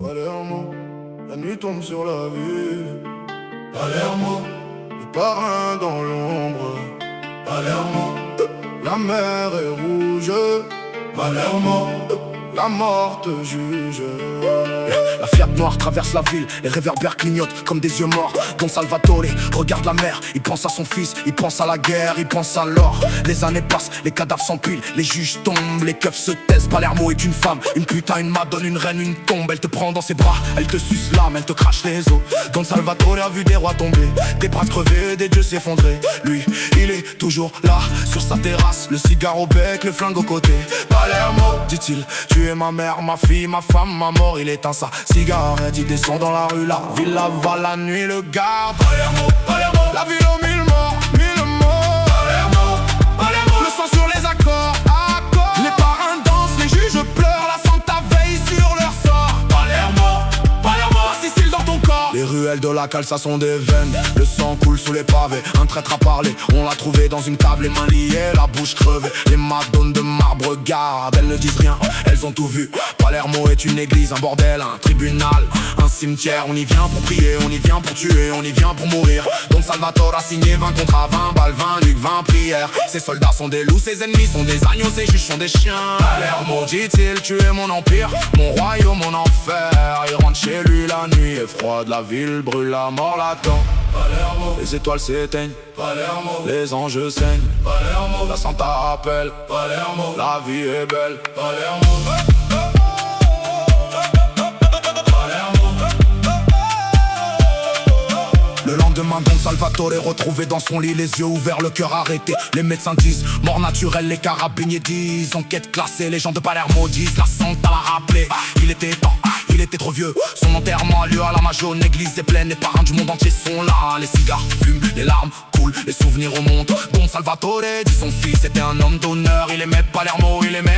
Palermo, la nuit tombe sur la ville. Palermo, le parrain dans l'ombre. Palermo, la mer est rouge. Palermo, la mort te juge. La Fiat noire traverse la ville, les réverbères clignotent comme des yeux morts. Don Salvatore regarde la mer, il pense à son fils, il pense à la guerre, il pense à l'or. Les années passent, les cadavres s'empilent, les juges tombent, les keufs se taisent. Palermo est une femme, une putain, une madone, une reine, une tombe. Elle te prend dans ses bras, elle te suce l'âme, elle te crache les os. Don Salvatore a vu des rois tomber, des bras crevés, des dieux s'effondrer. Lui, il est toujours là, sur sa terrasse, le cigare au bec, le flingue au côté. Palermo, dit-il, tu es ma mère, ma fille, ma femme, ma mort. Il éteint sa cigarette, il descend dans la rue, la ville va la nuit, le garde. Palermo, Palermo, la ville aux mille morts, mille morts. Palermo, Palermo, le sang sur les accords, accords. Les parrains dansent, les juges pleurent, la Santa veille sur leur sort. Palermo, Palermo, la Sicile dans ton corps. Les ruelles de la Calza sont des veines, le sang coule sous les pavés. Un traître a parlé, on l'a trouvé dans une table, les mains liées, la bouche crevée. Les madones de marbre regardent, elles ne disent rien, elles ont tout vu. Palermo est une église, un bordel, un tribunal, un cimetière. On y vient pour prier, on y vient pour tuer, on y vient pour mourir. Don Salvatore a signé 20 contrats, 20 balles, 20 nuques, 20 prières. Ses soldats sont des loups, ses ennemis sont des agneaux, ses juges sont des chiens. Palermo, dit-il, tu es mon empire, mon royaume, mon enfer. Il rentre chez lui la nuit est froide, la ville brûle, la mort l'attend. Palermo, les étoiles s'éteignent. Palermo, les anges saignent. Palermo, la Santa appelle. Palermo, la vie est belle. Palermo. Le lendemain, Don Salvatore est retrouvé dans son lit, les yeux ouverts, le cœur arrêté. Les médecins disent mort naturelle, les carabiniers disent enquête classée. Les gens de Palermo disent la Santa l'a rappelé. Il était temps, il était trop vieux. Son enterrement a lieu à la Majone, l'église est pleine, les parrains du monde entier sont là. Les cigares fument, les larmes coulent, les souvenirs remontent. Don Salvatore dit son fils était un homme d'honneur. Il aimait Palermo, il aimait